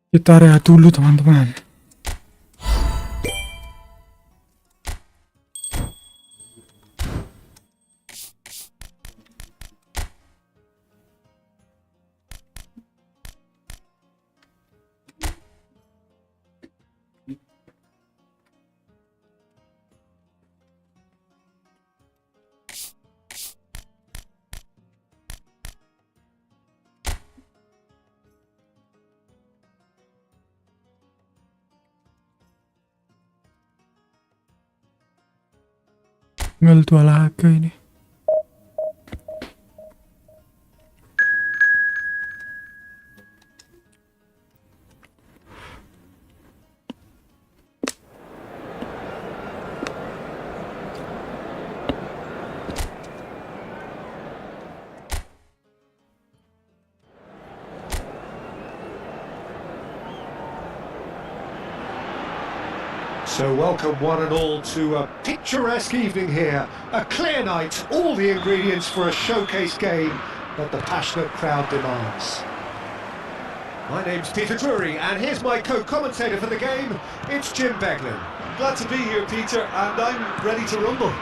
Kita rehat dulu teman-teman. Tinggal 2 laga ini. So welcome one and all to a picturesque evening here, a clear night, all the ingredients for a showcase game that the passionate crowd demands. My name's Peter Drury and here's my co-commentator for the game, it's Jim Beglin. Glad to be here, Peter, and I'm ready to rumble.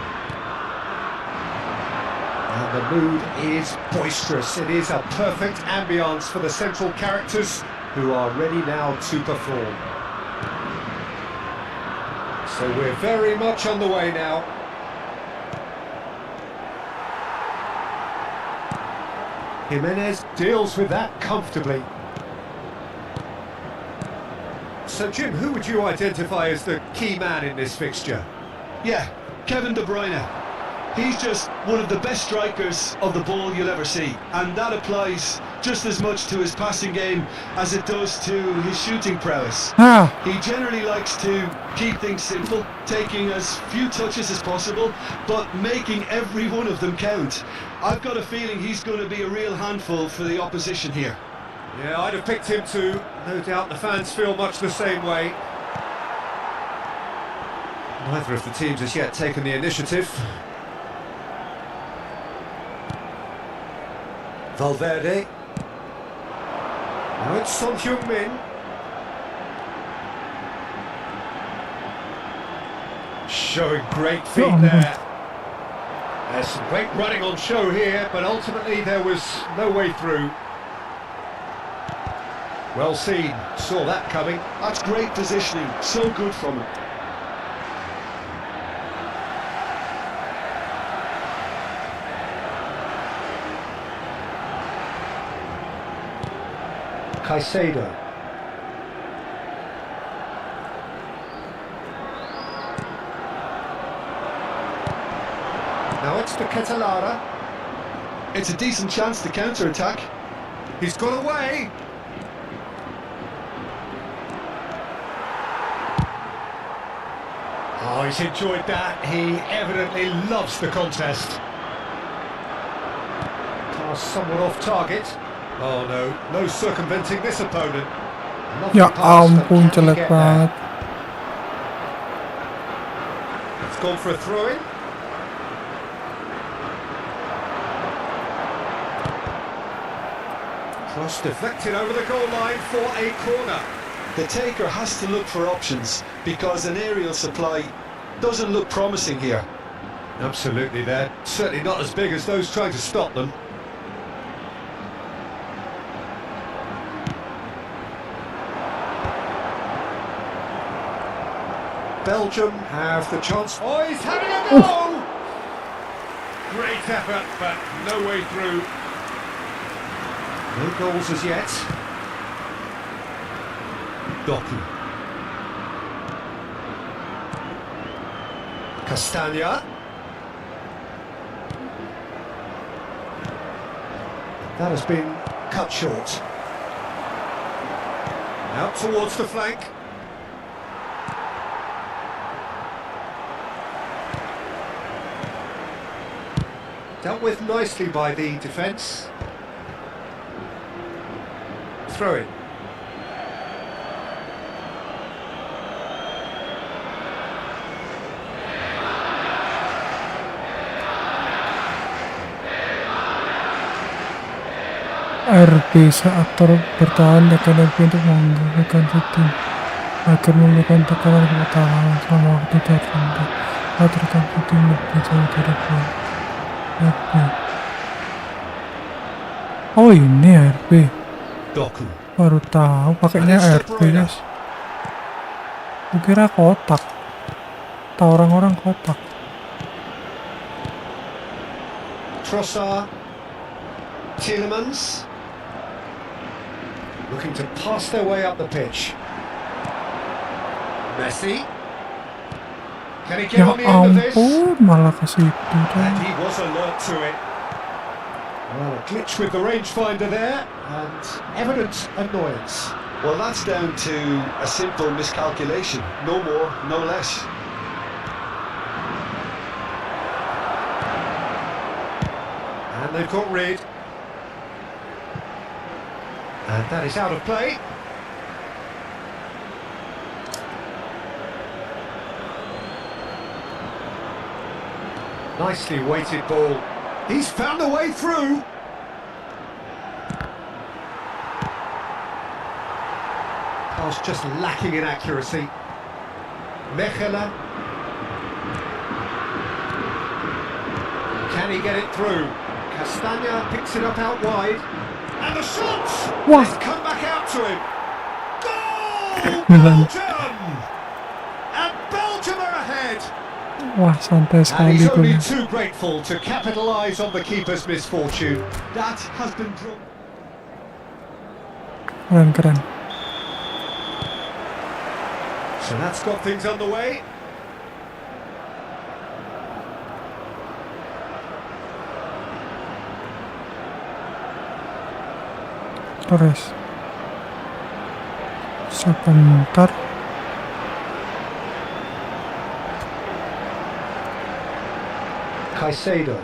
And the mood is boisterous, it is a perfect ambience for the central characters who are ready now to perform. So we're very much on the way now. Jimenez deals with that comfortably. So Jim, who would you identify as the key man in this fixture? Yeah, Kevin De Bruyne. He's just one of the best strikers of the ball you'll ever see, and that applies just as much to his passing game as it does to his shooting prowess. He generally likes to keep things simple, taking as few touches as possible, but making every one of them count. I've got a feeling he's going to be a real handful for the opposition here. Yeah, I'd have picked him too. No doubt the fans feel much the same way. Neither of the teams has yet taken the initiative. Valverde. Now it's Son Heung-min. Showing great feet there. There's some great running on show here, but ultimately there was no way through. Well seen, saw that coming. That's great positioning, so good from him. Caicedo. Now it's to Catalara. It's a decent chance to counter-attack. He's got away. Oh, he's enjoyed that. He evidently loves the contest. Pass somewhat off target. Oh no, no circumventing this opponent. Lovely Ya pass, but ampun, can he jelek get banget. there? It's gone for a throw-in. Cross deflected over the goal line for a corner. The taker has to look for options, because an aerial supply doesn't look promising here. Absolutely, they're certainly not as big as those trying to stop them. Belgium have the chance. Oh, he's having a go! Great effort, but no way through. No goals as yet. Doku. Castagna. That has been cut short. Out towards the flank. Dealt with nicely by the defence. Throw in. RB saat bertahan akan RB untuk menggunakan tim agar memberikan tekanan ke pertahanan selama waktu tertentu. Aturkan tim lebih jauh dari bola. RB. Oh ini RB. Doku. Baru tahu pakainya RB guys. Kukira kotak. Tahu orang-orang kotak. Trossard, Tielemans, looking to pass their way up the pitch. Messi, can he get Ya on the end of this? ampun, malah ke situ And he was alert to it. Well, a glitch with the rangefinder there, and evident annoyance. Well, that's down to a simple miscalculation. No more, no less. And they've got rid. And that is out of play. Nicely weighted ball. He's found a way through. Pass just lacking in accuracy. Mechela. Can he get it through? Castagna picks it up out wide. And the shot! What? It's come back out to him. Goal! Milan. Belgium! And Belgium are ahead. Wah, santai And sekali he's only golnya. too grateful to capitalise on the keeper's misfortune. That has been drawn. Keren. So that's got things underway. Torres. Sebentar. Caicedo.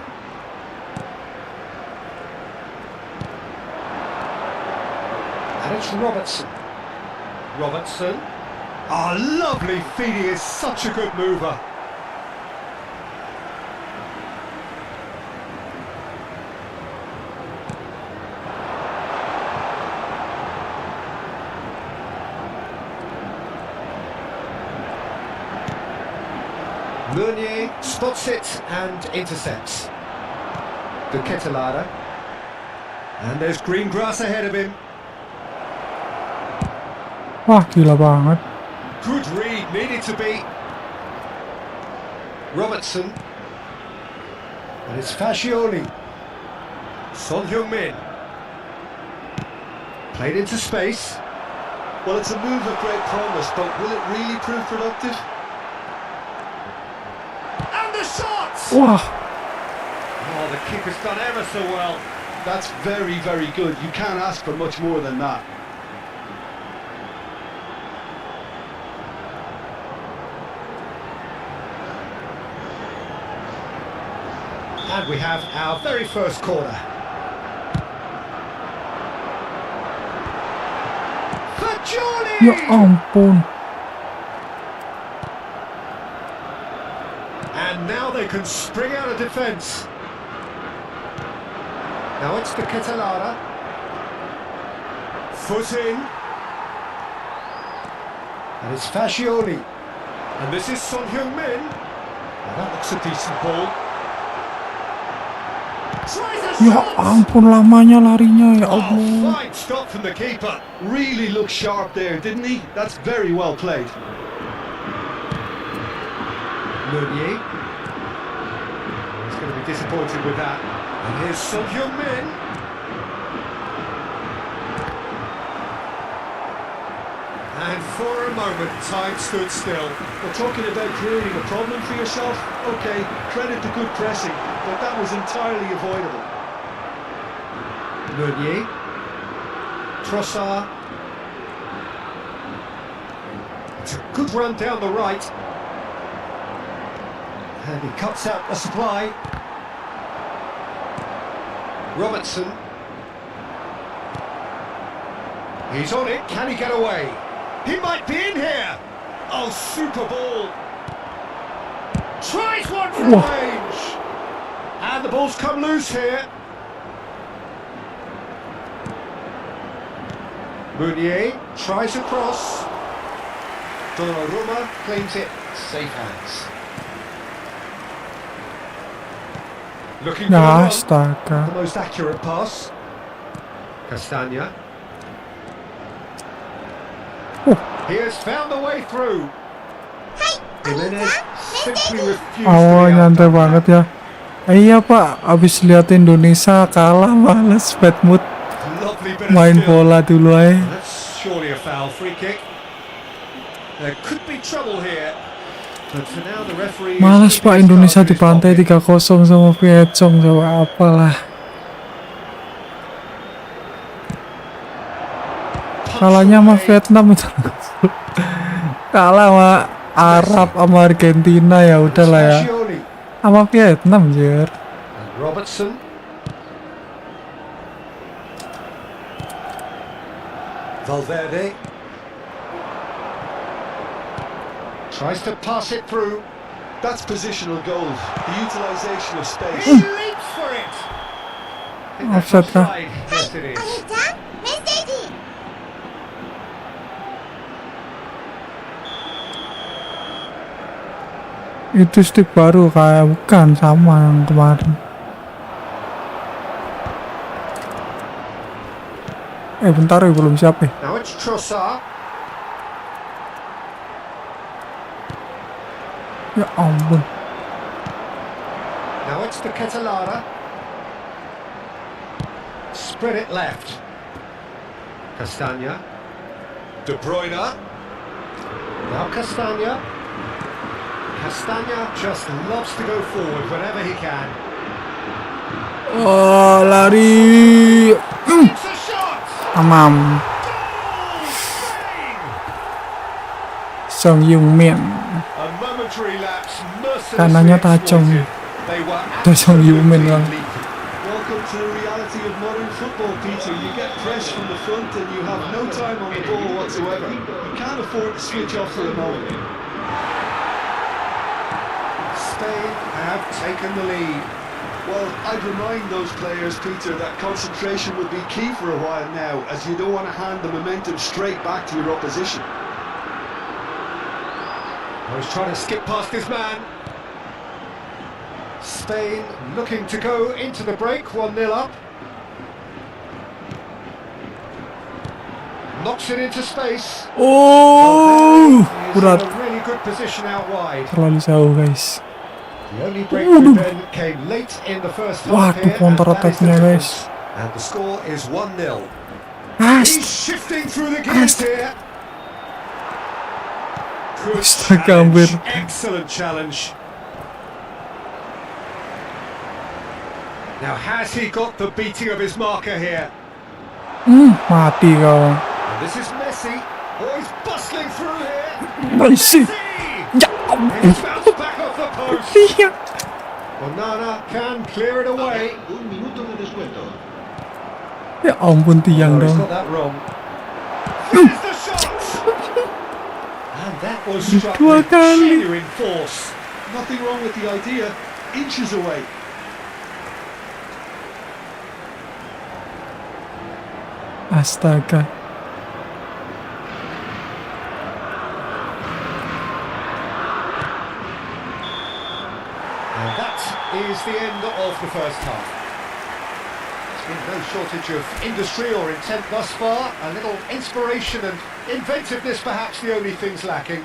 And it's Robertson. Robertson. Ah, lovely feed, he is such a good mover. Meunier spots it and intercepts. De Ketelare. And there's green grass ahead of him. Wah, gila banget. Good read, needed to be. Robertson. And it's Fascioli. Son Heung-min. Played into space. Well, it's a move of great promise, but will it really prove productive? And the shot! Wah, Oh, the keeper's done ever so well. That's very, very good. You can't ask for much more than that. And we have our very first corner. Fascioli! ya ampun. And now they can spring out of defence. Now it's the Ketelare. Foot in. And it's Fascioli. And this is Son Heung-min. Now that looks a decent ball. Tries a Ya shot! ampun lamanya larinya ya Oh, Allah. fine stop from the keeper. Really looked sharp there, didn't he? That's very well played. Meunier. He's going to be disappointed with that. And here's Son Heung-min. And for a moment, time stood still. We're talking about creating a problem for yourself. Okay, credit to good pressing, but that was entirely avoidable. Meunier. Trossard. It's a good run down the right. And he cuts out the supply. Robertson. He's on it, can he get away? He might be in here! Oh, super ball! Tries one from Whoa. range! And the ball's come loose here. Meunier tries a cross. Donnarumma claims it. Safe hands. Looking for the Ya run. astaga. The most accurate pass. Castagna. He has found a way through. Jimenez simply refused Oh, to be nyantai outdone. banget ya. Iya pak, abis lihat Indonesia kalah males bad mood. Lovely bit of Main skill. bola dulu aja. That's surely a foul. Free kick. There could be trouble here. But for now the referee Males is pak, keeping his Indonesia cards in his dipantai pocket. 3-0 sama Vietcong coba apalah. Kalahnya sama Vietnam itu. Kalah sama Arab sama Argentina ya udahlah ya. Stagioni Sama Vietnam jir. and Robertson. Valverde tries to pass it through. That's positional goal. The utilisation of space. He leaps for it. I think that's Offside kah? offside. Yes, it is. Itu stick baru kayak bukan sama yang kemarin. Bentar ya belum siap ya. Now it's Trossard. Ya ampun. Now it's the Catalara. Spread it left. Castagna. De Bruyne. Now Castagna. Castagna just loves to go forward whenever he can. Oh, lari. It's a shot! Amam. Song Yung Min. A momentary lapse, Kanannya mercilessly Tachong. exploited. They were Tachong Yung Min absolutely lang. lethal. Welcome to the reality of modern football, Peter. You get press from the front and you have no time on the ball whatsoever. You can't afford to switch off for a moment. Spain have taken the lead. Well, I'd remind those players, Peter, that concentration would be key for a while now, as you don't want to hand the momentum straight back to your opposition. I was trying to skip past this man. Spain looking to go into the break, 1-0 up. Knocks it into space. Oh, He's in berat. a really good position out wide. Terlalu jauh guys. The only breakthrough then came late in the first half Waduh, here, counter and that is the attack-nya, difference. guys. And the score is 1-0. Ast. He's shifting through the gears here. Good Astaga, challenge, hampir. excellent challenge. Now has he got the beating of his marker here? Mati kau. And this is Messi. Oh, he's bustling through here. Messi. Ya He's bounced back off the post. Iya. Onana can clear it away. Ya ampun tiang Oh, he's dong. got that wrong. Here's the shot. And that was struck Dua with kali. genuine force. Nothing wrong with the idea. Inches away. Astaga. And that is the end of the first half. There's been no shortage of industry or intent thus far. A little inspiration and inventiveness perhaps the only things lacking.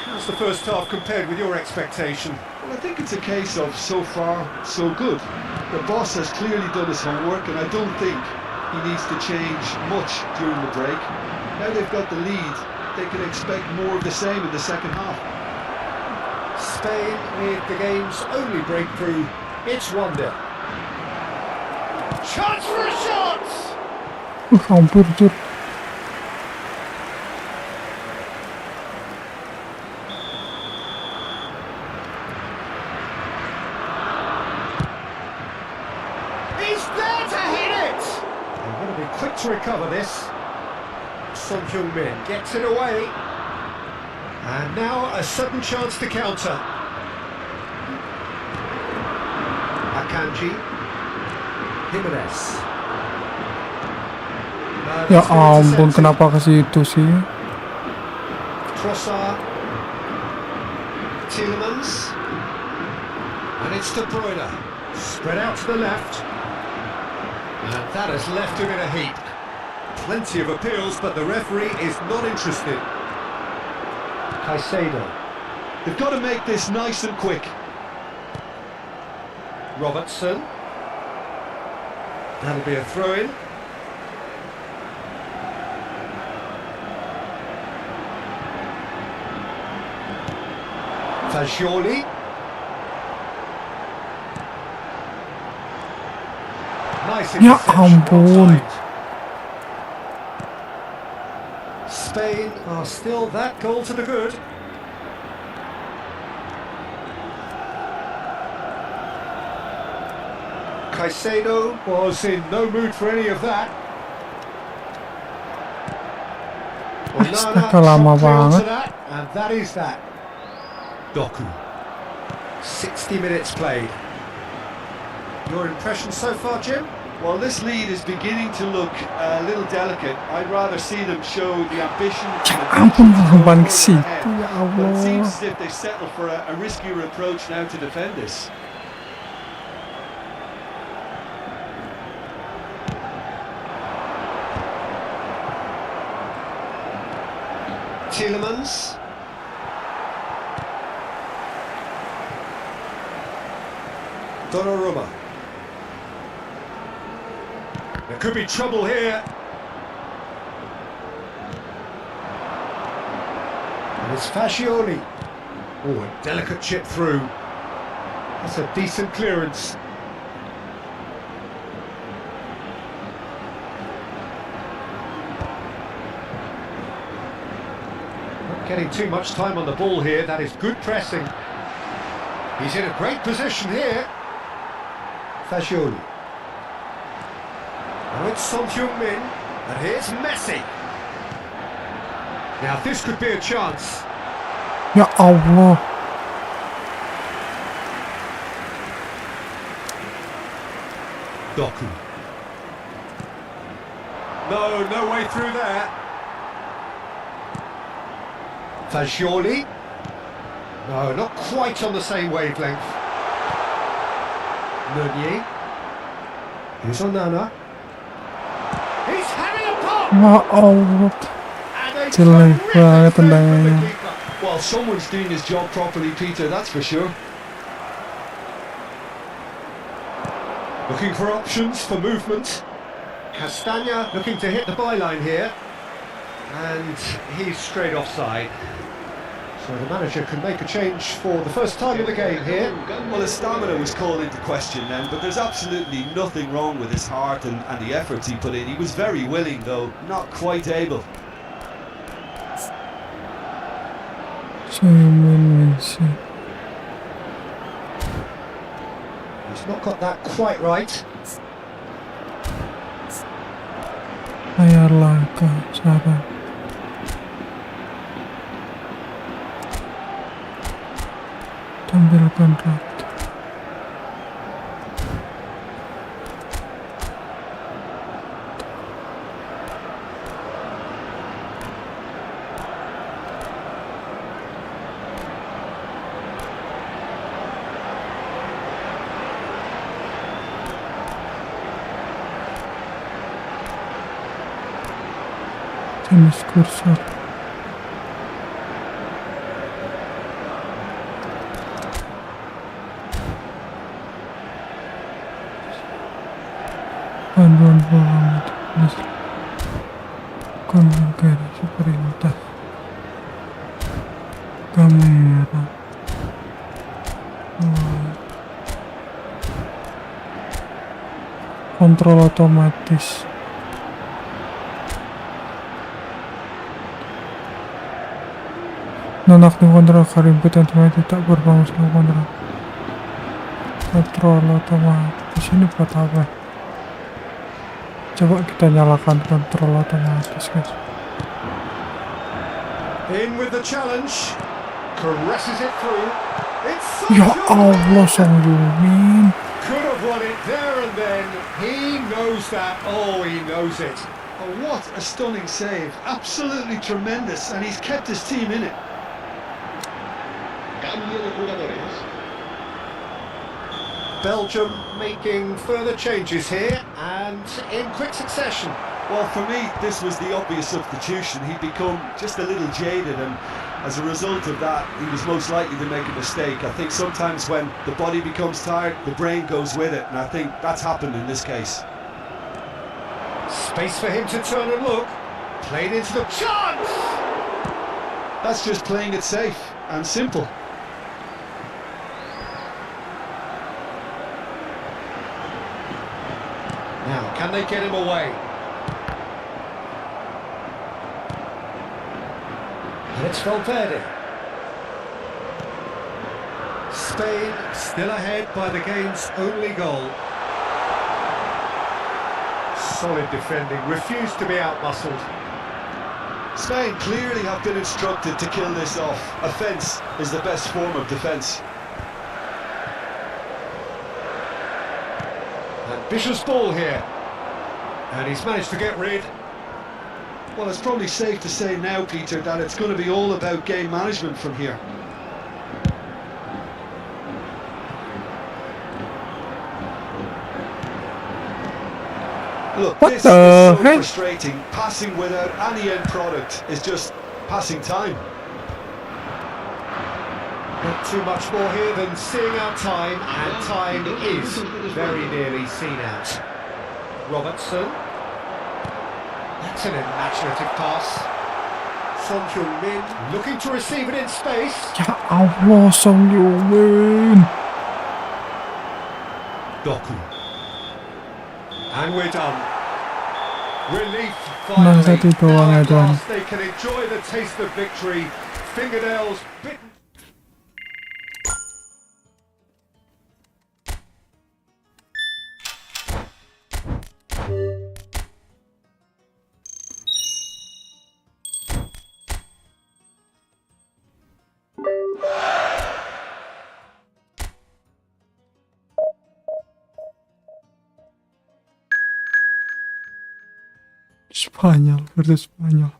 How's the first half compared with your expectation? Well, I think it's a case of so far, so good. The boss has clearly done his homework, and I don't think he needs to change much during the break. Now they've got the lead, they can expect more of the same in the second half. Spain with the game's only breakthrough. It's 1-0. Chance for a shot! Hampir jur. He's there to hit it! They're going to be quick to recover this. Son Heung-min gets it away. And now a sudden chance to counter. Akanji. Jimenez. Ya ampun, kenapa ke situ sih? Trossard, Tielemans, and it's De Bruyne, spread out to the left, and that has left him in a heap. Plenty of appeals, but the referee is not interested. Caicedo, They've got to make this nice and quick. Robertson, that'll be a throw-in. Fagioli. Nice Ya interception, ampun. offside. Spain are still that goal to the good. Caicedo was in no mood for any of that. Astaga, lama shot clear onto banget. that, and that is that. Doku. 60 minutes played. Your impression so far, Jim? Well, this lead is beginning to look a little delicate. I'd rather see them show the ambition and the Ampun, passion to go ban ke forward situ, ahead. ya But it seems Allah. as if they settle for a riskier approach now to defend this. Tielemans. Donnarumma. There could be trouble here. And it's Fascioli. Oh, a delicate chip through. That's a decent clearance. Not getting too much time on the ball here. That is good pressing. He's in a great position here. Fascioli. Now it's Son Heung-min, and here's Messi. Now this could be a chance. Ya Allah. Doku. No way through there. Fagioli. No, not quite on the same wavelength. Meunier. Here's Onana. He's having a pop! Ya Allah. And a Jelek terrific banget save from the tendangannya. keeper. Well, someone's doing his job properly, Peter, that's for sure. Looking for options for movement. Castagna looking to hit the byline here. And he's straight offside. So the manager can make a change for the first time in the game here. Well, his stamina was called into question then, but there's absolutely nothing wrong with his heart and the efforts he put in. He was very willing, though, not quite able. Messi. He's not got that quite right. Layarlah ke sahabat. Tampilkan rat. Jenis kursor. Panduan bola konfigurasi perintah kamera kontrol otomatis. Nonaktif kontrol karibut otomatis tak berbangun selama kontrol otomatis ini buat apa? Coba kita nyalakan kontrol otomatis, guys. In with the challenge. Caresses it through. It's Ya Allah, Son Heung-min. Could have won it there and then. He knows that. Oh, he knows it. Oh, what a stunning save. Absolutely tremendous, and he's kept his team in it. Belgium making further changes here and in quick succession. Well, for me, this was the obvious substitution. He'd become just a little jaded, and as a result of that, he was most likely to make a mistake. I think sometimes when the body becomes tired, the brain goes with it, and I think that's happened in this case. Space for him to turn and look. Played into the chance! That's just playing it safe and simple. Now, can they get him away? And it's Valverde. Spain still ahead by the game's only goal. Solid defending, refused to be outmuscled. Spain clearly have been instructed to kill this off. Offence is the best form of defence. Ambitious ball here. And he's managed to get rid. Well, it's probably safe to say now, Peter, that it's going to be all about game management from here. Look, What this is the so heck? frustrating. Passing without any end product is just passing time. Not too much more here than seeing out time, and time is very nearly seen out. Robertson. That's an imaginative pass. Son Heung-min looking to receive it in space. Ya Allah, Son Heung-min. Doku. And we're done. Relief Nang finally. sa tituwa Now nga at dyan. last they can enjoy the taste of victory. Fingernails bitten. Spanyol versus Spanyol.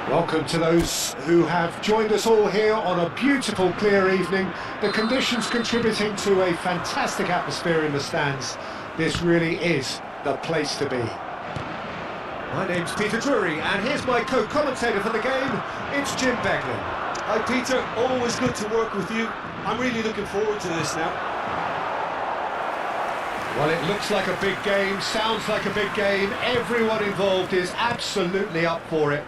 Welcome to those who have joined us all here on a beautiful clear evening. The conditions contributing to a fantastic atmosphere in the stands. This really is the place to be. My name's Peter Drury, and here's my co-commentator for the game. It's Jim Beglin. Hi Peter, always good to work with you. I'm really looking forward to this now. Well, it looks like a big game, sounds like a big game. Everyone involved is absolutely up for it.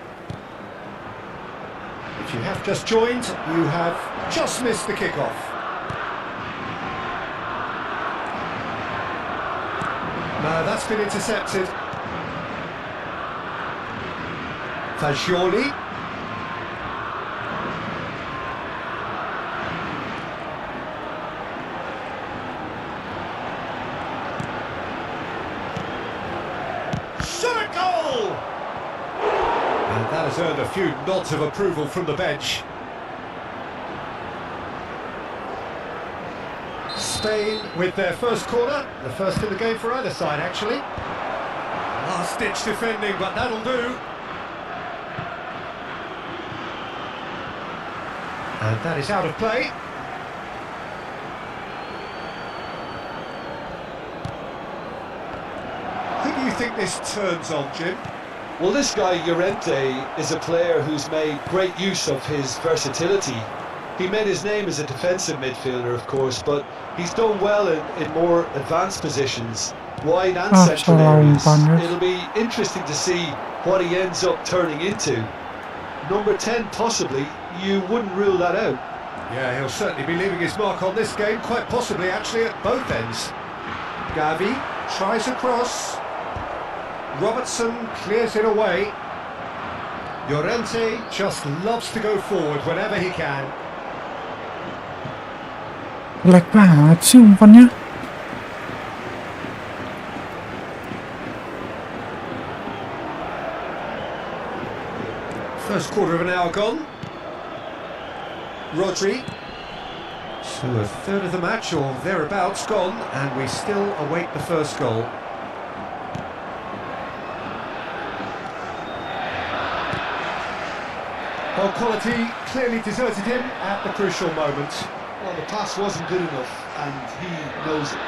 If you have just joined, you have just missed the kickoff. No, that's been intercepted. Fagioli. Shot a goal! And that has earned a few nods of approval from the bench. Spain with their first corner, the first in the game for either side actually. Last-ditch defending, but that'll do. And that is out of play. Who do you think this turns on, Jim? Well, this guy, Llorente, is a player who's made great use of his versatility. He made his name as a defensive midfielder, of course, but he's done well in more advanced positions. wide and Ah, central salah areas. umpan, guys. It'll be interesting to see what he ends up turning into. Number 10 possibly, you wouldn't rule that out. Yeah, he'll certainly be leaving his mark on this game, quite possibly actually at both ends. Gavi tries across. Robertson clears it away. Llorente just loves to go forward whenever he can. Jelek banget sih umpannya. First quarter of an hour gone. Rodri. So a third of the match or thereabouts gone, and we still await the first goal. Well, quality clearly deserted him at the crucial moment. Well, the pass wasn't good enough, and he knows it.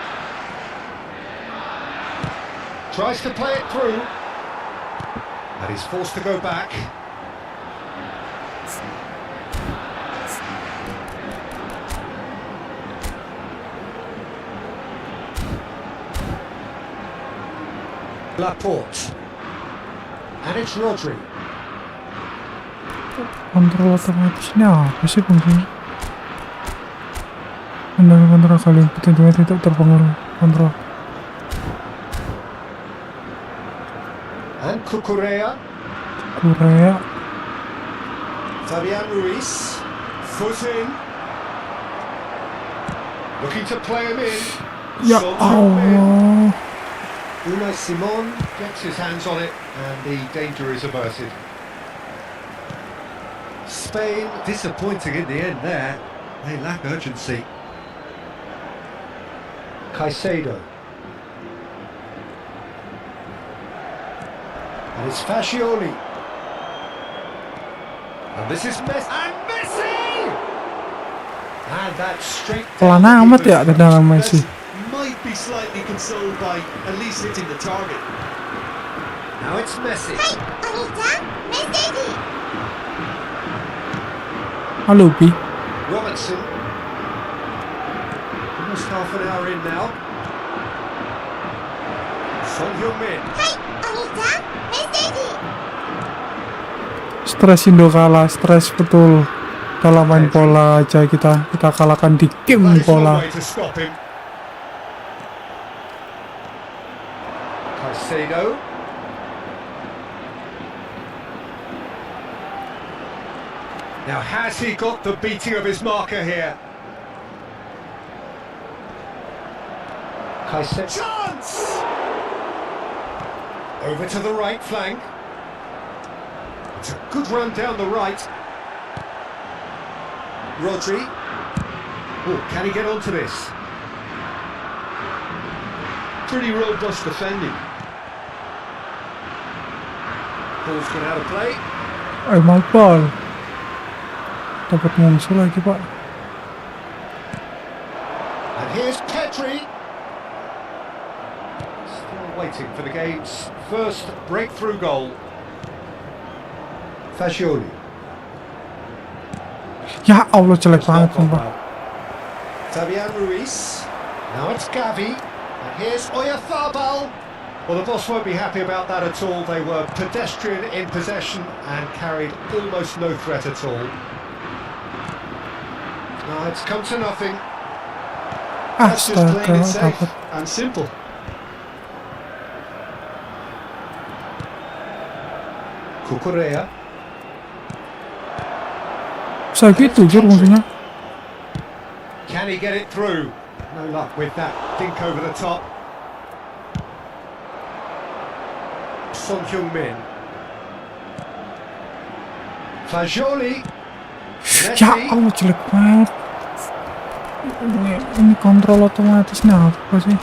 Tries to play it through, and he's forced to go back. Laporte. And it's Rodri. Kontrol otomatisnya apa sih fungsinya? Kontrol kali petunjuknya tidak terpengaruh kontrol. And Cucurella. Korea. Fabian Ruiz. Foot in. Looking to play him in. Ya Son Heung-min. Allah. Unai Simon gets his hands on it and the danger is averted. Spain disappointing in the end there. They lack urgency. Caicedo. And it's Fascioli. And this is Messi. And Messi! And that's straight Pelan down the amat ya keeper's tendangan Messi. Might be slightly consoled by at least hitting the target. Now it's Messi. Halo Pi. Robertson. Almost half an hour in now. Son Heung-min. Stres Indo kalah, stres betul. Dalam main bola aja kita kalahkan di game That is no bola. way to stop him. Caicedo. Now has he got the beating of his marker here? Caicedo. Chance! Over to the right flank. It's a good run down the right. Rodri. Oh, can he get onto this? Pretty robust defending. Ball's gone out of play. Mabar. Dapat musuh lagi Pak. And here's Petri. Still waiting for the game's first breakthrough goal. Fascioli. Ya Allah jelek banget sumpah. Fabian Ruiz. Now it's Gavi. And here's Oyarzabal. Well, the boss won't be happy about that at all. They were pedestrian in possession and carried almost no threat at all. Now it's come to nothing. That's just plain and Astaga, safe dapat. and simple. Cucurella. Bisa gitu jur fungsinya. Can he get it through? No luck with that dink over the top. Son Heung-min. Fascioli. Ya Messi. Allah jelek banget. Ini kontrol otomatisnya apa sih?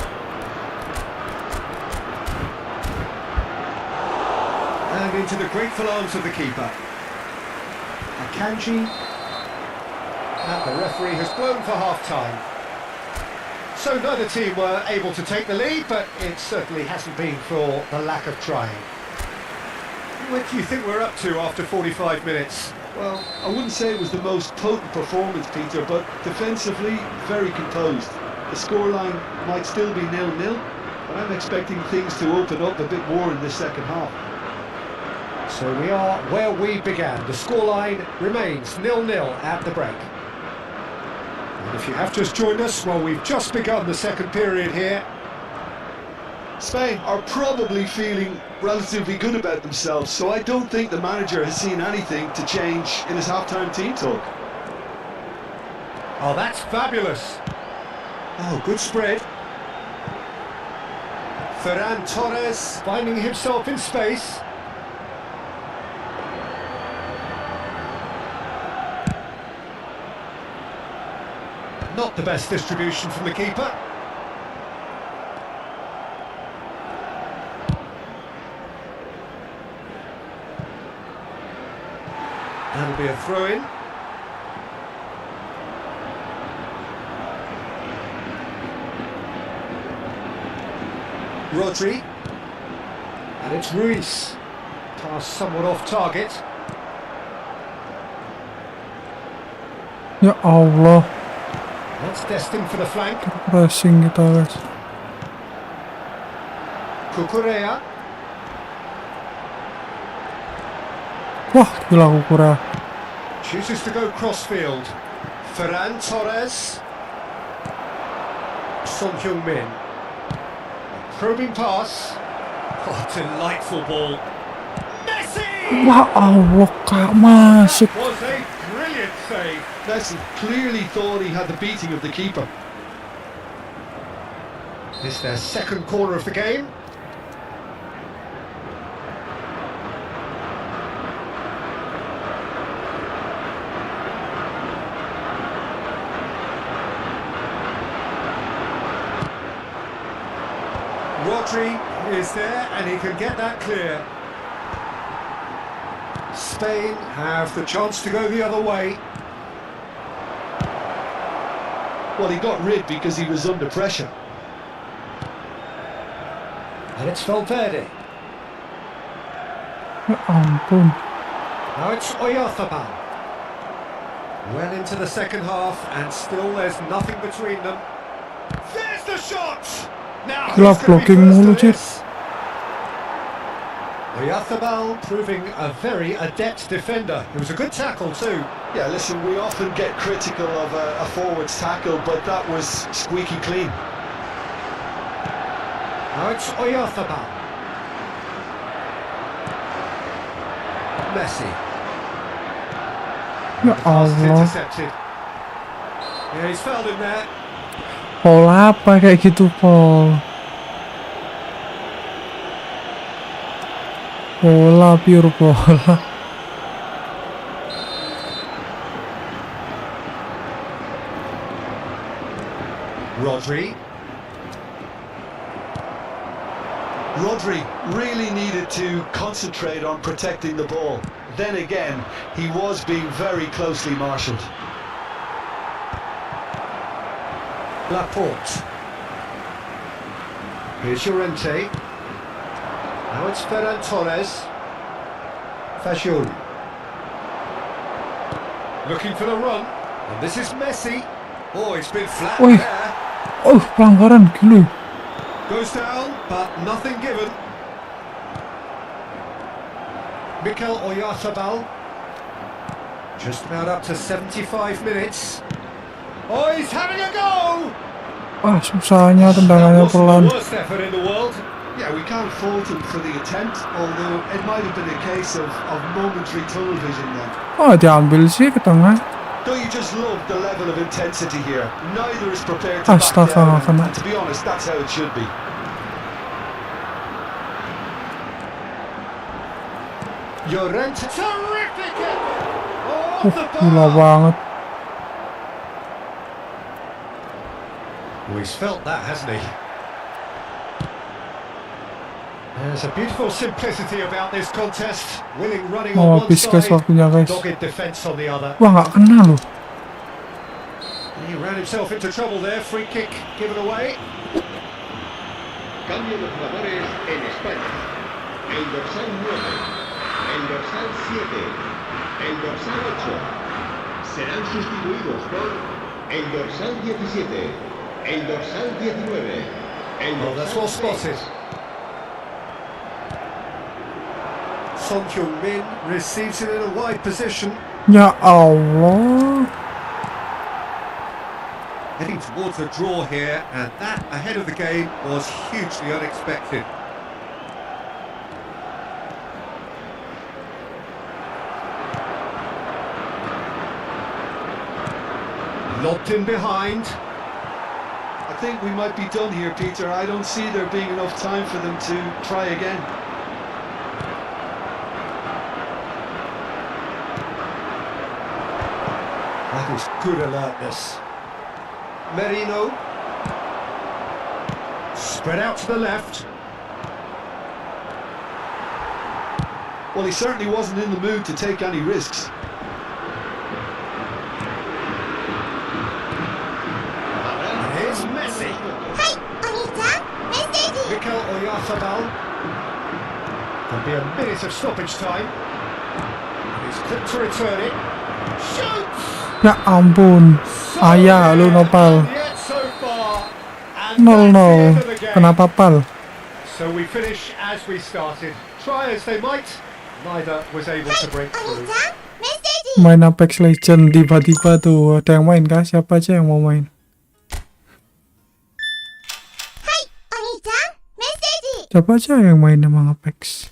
And into the grateful arms of the keeper. Akanji. And the referee has blown for half-time. So neither team were able to take the lead, but it certainly hasn't been for the lack of trying. What do you think we're up to after 45 minutes? Well, I wouldn't say it was the most potent performance, Peter, but defensively, very composed. The scoreline might still be 0-0, But I'm expecting things to open up a bit more in this second half. So we are where we began. The scoreline remains 0-0 at the break. And if you have just joined us, well, we've just begun the second period here. Spain are probably feeling relatively good about themselves, so I don't think the manager has seen anything to change in his half-time team talk. Oh, that's fabulous. Oh, good spread. Ferran Torres finding himself in space. Not the best distribution from the keeper. That'll be a throw-in. Rodri. And it's Ruiz. Pass somewhat off target. Ya Allah, That's destined for the flank. pressing kita guys. Cucurella. Wah, gila Kukura. Chooses to go crossfield. Ferran Torres. Son Heung-min. Probing pass. Oh, delightful ball. Messi! Wah Allah, Kak, masuk. Was a brilliant save. Messi clearly thought he had the beating of the keeper. This is their second corner of the game. Rodri is there and he can get that clear. Spain have the chance to go the other way. Well, he got rid because he was under pressure. And it's Valverde. Ya ampun. Now it's Oyarzabal. Well into the second half and still there's nothing between them. There's the shot! Now Gila, who's gonna be blocking first to mulu, Cid. this? Oyarzabal proving a very adept defender. It was a good tackle too. Yeah, listen, we often get critical of a forward's tackle, but that was squeaky clean. Now it's Oyarzabal. Messi. Ya Pass is Allah. intercepted. Yeah, he's fouled him there. Pol apa kayak gitu, Pol? Bola, pure bola. Rodri. Rodri really needed to concentrate on protecting the ball. Then again, he was being very closely marshalled. Laporte. Here's Llorente. Now it's Ferran Torres. Fajul. Looking for the run. And this is Messi. Oh, it's been flat Oi. there. Oh, pelanggaran, gila. Goes down, but nothing given. Mikel Oyarzabal. Just about up to 75 minutes. Oh, he's having a go! Ah, susahnya tendangannya That pelan. wasn't the worst effort in the world. Yeah, we can't fault him for the attempt, although it might have been a case of momentary tunnel vision then. Oh, diambil sih ke tengah. Don't you just love the level of intensity here? Neither is prepared to back Astaga, down, kena. and to be honest, that's how it should be. Llorente. Terrific! Oh, off the Gila bar! banget. Well, he's felt that, hasn't he? There's a beautiful simplicity about this contest. Willing running Mau on one habis guys side, waktunya guys. dogged defence on the other. Wah, nggak kena loh. He ran himself into trouble there. Free kick given away. Cambio de jugadores en España. El dorsal 9, el dorsal 7, el dorsal 8 serán sustituidos por el dorsal 17, el dorsal 19, Oh, that's well spotted. Son Heung-min receives it in a wide position. Ya Allah. Heading towards a draw here, and that ahead of the game was hugely unexpected. Lobbed in behind. I think we might be done here, Peter. I don't see there being enough time for them to try again. That is good alertness. Merino. Spread out to the left. Well, he certainly wasn't in the mood to take any risks. And here's Messi. Mikel Oyarzabal. There'll be a minute of stoppage time. He's quick to return it. Shoots! Ya ampun. Ayah lu nopal. Yet so far. And 0-0. that's the end of the game. Kenapa pal? So we finish as we started. Try as they might, neither was able to break through. Main Apex Legend tiba-tiba tuh ada yang main kah? Siapa aja yang mau main? Siapa aja yang main emang Apex?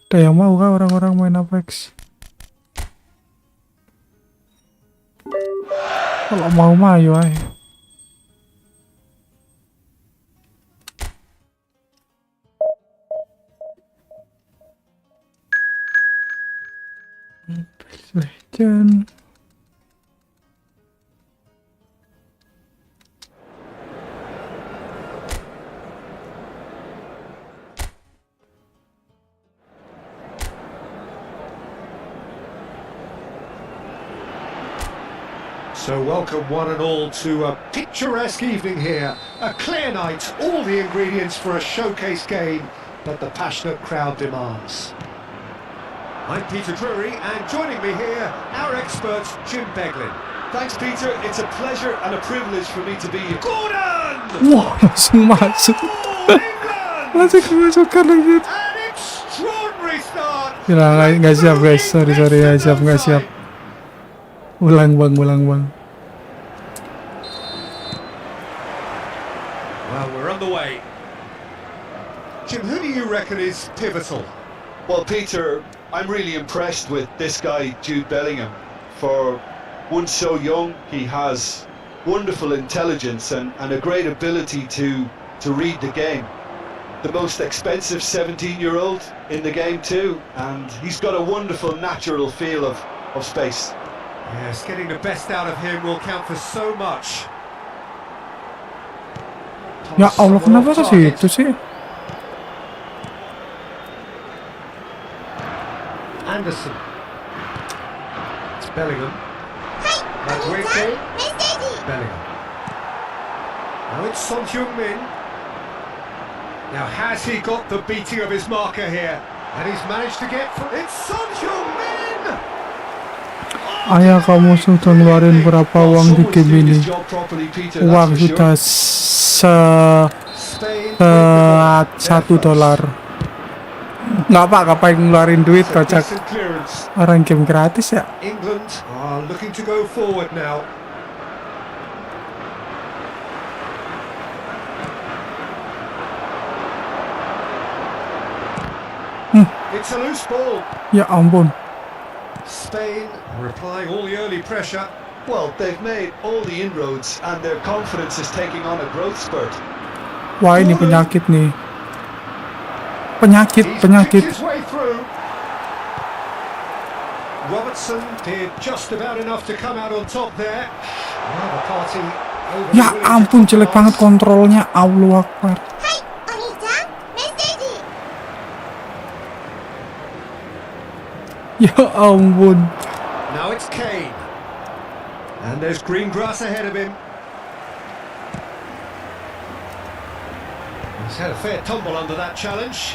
Ada yang mau kah orang-orang main Apex? Kalau mau mah ayo aja. Legend. So welcome one and all to a picturesque evening here. A clear night, all the ingredients for a showcase game that the passionate crowd demands. I'm Peter Drury, and joining me here, our expert, Jim Beglin. Thanks, Peter. It's a pleasure and a privilege for me to be here. Gordon! Wah, langsung masuk. Oh, England! Langsung kemasukan lagi. An extraordinary start! Gila, nggak siap guys. Sorry, nggak siap. Ulang bang. Well, we're underway. Jim, who do you reckon is pivotal? Well, Peter, I'm really impressed with this guy, Jude Bellingham. For one so young, he has wonderful intelligence and a great ability to read the game. The most expensive 17-year-old in the game too, and he's got a wonderful natural feel of space. Yes, getting the best out of him will count for so much. Ya Allah, kenapa ke situ sih? Anderson. It's Bellingham. Bellingham. Now it's Son Heung-min. Now has he got the beating of his marker here? And he's managed to get through. It's Son Heung-min! Ayah, kamu sudah ngeluarin berapa uang di game ini? Uang sudah $1. Nggak apa, ngapain ngeluarin duit, kocak. Orang game gratis ya. England are looking to go forward now. It's a loose ball. Ya ampun. Spain are applying all the early pressure. Well, they've made all the inroads and their confidence is taking on a growth spurt. Wah, ini penyakit nih. He's kicked his way through. Robertson did just about enough to come out on top there. Now the party Ya ampun, jelek banget kontrolnya. Allahu Akbar. Ya ampun. Now it's Kane. And there's green grass ahead of him. He's had a fair tumble under that challenge.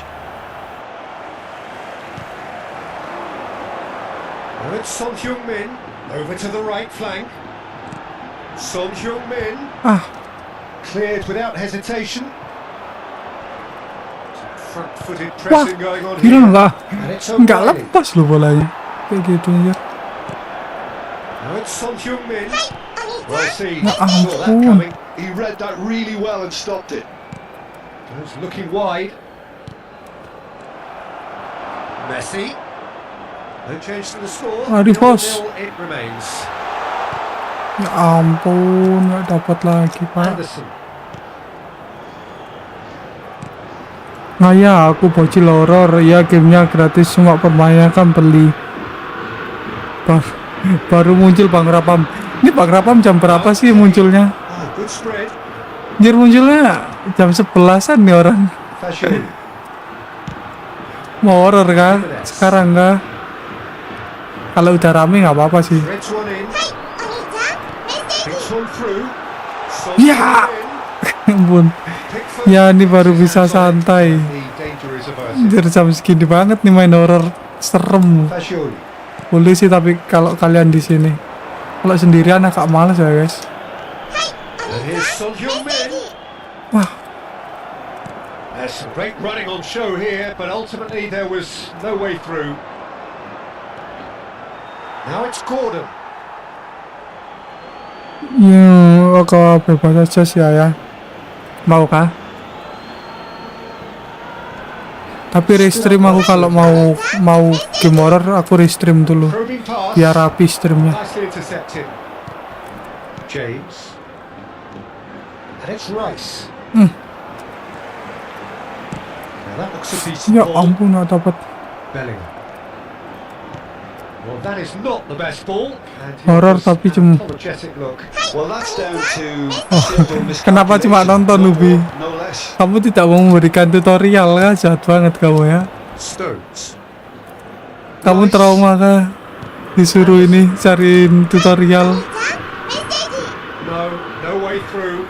Now it's Son Heung-min over to the right flank. Son Heung-min cleared without hesitation. Front-footed Wah, pressing going on gila here. nggak And it's nggak O'Reilly. lepas loh bolanya. Kayak gitu aja. Now it's Son Heung-min. Well seen. Ya Saw that ampun. coming. He read that really well and stopped it. Goes looking wide. Messi. No change to the score. Aduh, bos. 0-0 it remains. Ya ampun, nggak dapat lagi pak. Anderson. Nah ya, aku bocil horor. Ya, gamenya gratis, cuma permainannya kan beli. Baru muncul Bang Rapam. Ini Bang Rapam jam berapa sih munculnya? Oh, good spread. Anjir, munculnya jam 11-an nih orang. Fashul. Mau horor kah? Sekarang kah? Kalau udah rame nggak apa-apa sih. Threads one in. Picks one through. Son Ya. Heung-min. Ampun. Pick first. Ya, ini baru bisa santai. The danger is averted. Anjir, jam segini banget nih main horor. Serem. Fashul. Boleh sih, tapi kalau kalian di sini. Kalau sendirian agak males ya guys. And here's Son Heung-min. Wah, There's some great running on show here, but ultimately there was no way through. Now it's Gordon. ya ke bebas aja sih ya. Mau kah? Tapi restream aku kalau mau game horror aku restream dulu. Probing pass. Biar rapi streamnya. Nicely intercepted. James. And it's Rice. Now that looks a decent Ya ball. ampun, nggak dapat. Bellingham. Well, that is not the best ball. And here Horror was tapi an cuma. apologetic look. Well, that's down to simple miscalculation. Kenapa cuma nonton, No Ubi? more, no less. Kamu tidak mau memberikan tutorial kah? Jahat banget kamu ya. Stones. Kamu trauma kah? Disuruh ini cariin tutorial. No way through.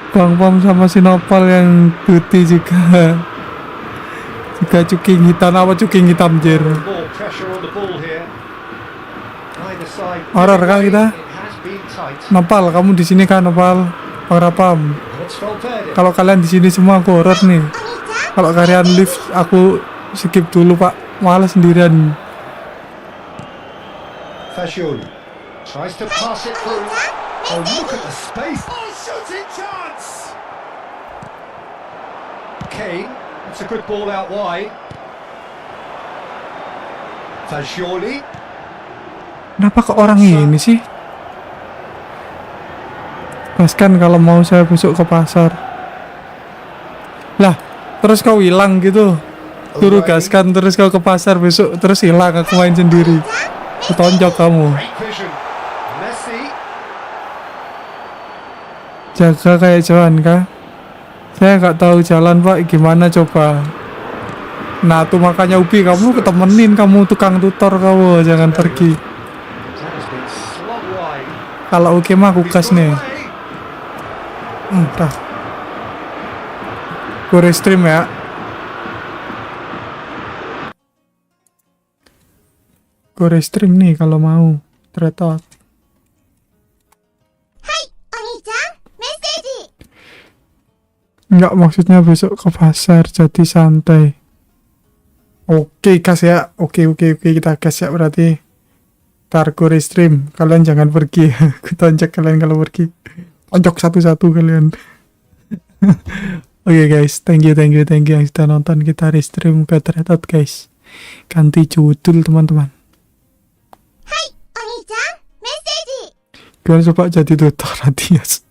Bang Pam sama Sinopal yang duty juga. Juga cuking hitam, apa cuking hitam jer. More pressure on the ball here. Either side. Horror kah kita? It has been tight. Nopal, kamu di sini kan Nopal? Bang Rapam. And it's Valverde. Kalau kalian di sini semua aku horror nih. Kalau kalian live aku skip dulu Pak. Malas sendirian. Fashul tries to pass it through. Oh, look at the space. Oh, shooting chance. Kane, that's a good ball out wide. Fajoli. Kenapa ke orang ini sih? Gaskan kalau mau saya besok ke pasar. Lah, terus kau hilang gitu. Suruh gaskan terus kau ke pasar besok terus hilang, aku main sendiri. Ketonjok kamu. Great vision. Messi. Jaga kayak Johan kah? Saya nggak tahu jalan Pak, gimana coba? Nah tuh makanya Ubi, kamu ketemenin, kamu tukang tutor kamu, jangan pergi. That has been slot wide. Kalau oke mah aku He's gas got nih. away. Dah. Gue restream ya. Gue restream nih kalau mau. Tretot. Enggak, maksudnya besok ke pasar jadi santai. Oke gas ya. Oke kita gas ya berarti. Ntar gue restream. Kalian jangan pergi. Gue tonjok kalian kalau pergi. Tonjok satu-satu kalian. Oke guys, thank you yang sudah nonton. Kita restream ke Tretot guys. Ganti judul teman-teman. Gimana coba jadi tutor Atias?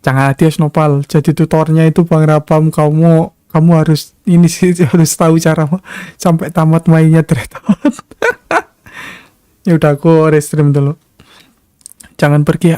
Jangan Atias Nopal. Jadi tutornya itu Bang Rapam. Kamu harus ini sih, harus tahu cara sampai tamat mainnya Tretot. Ya udah, aku restream dulu. Jangan pergi ya.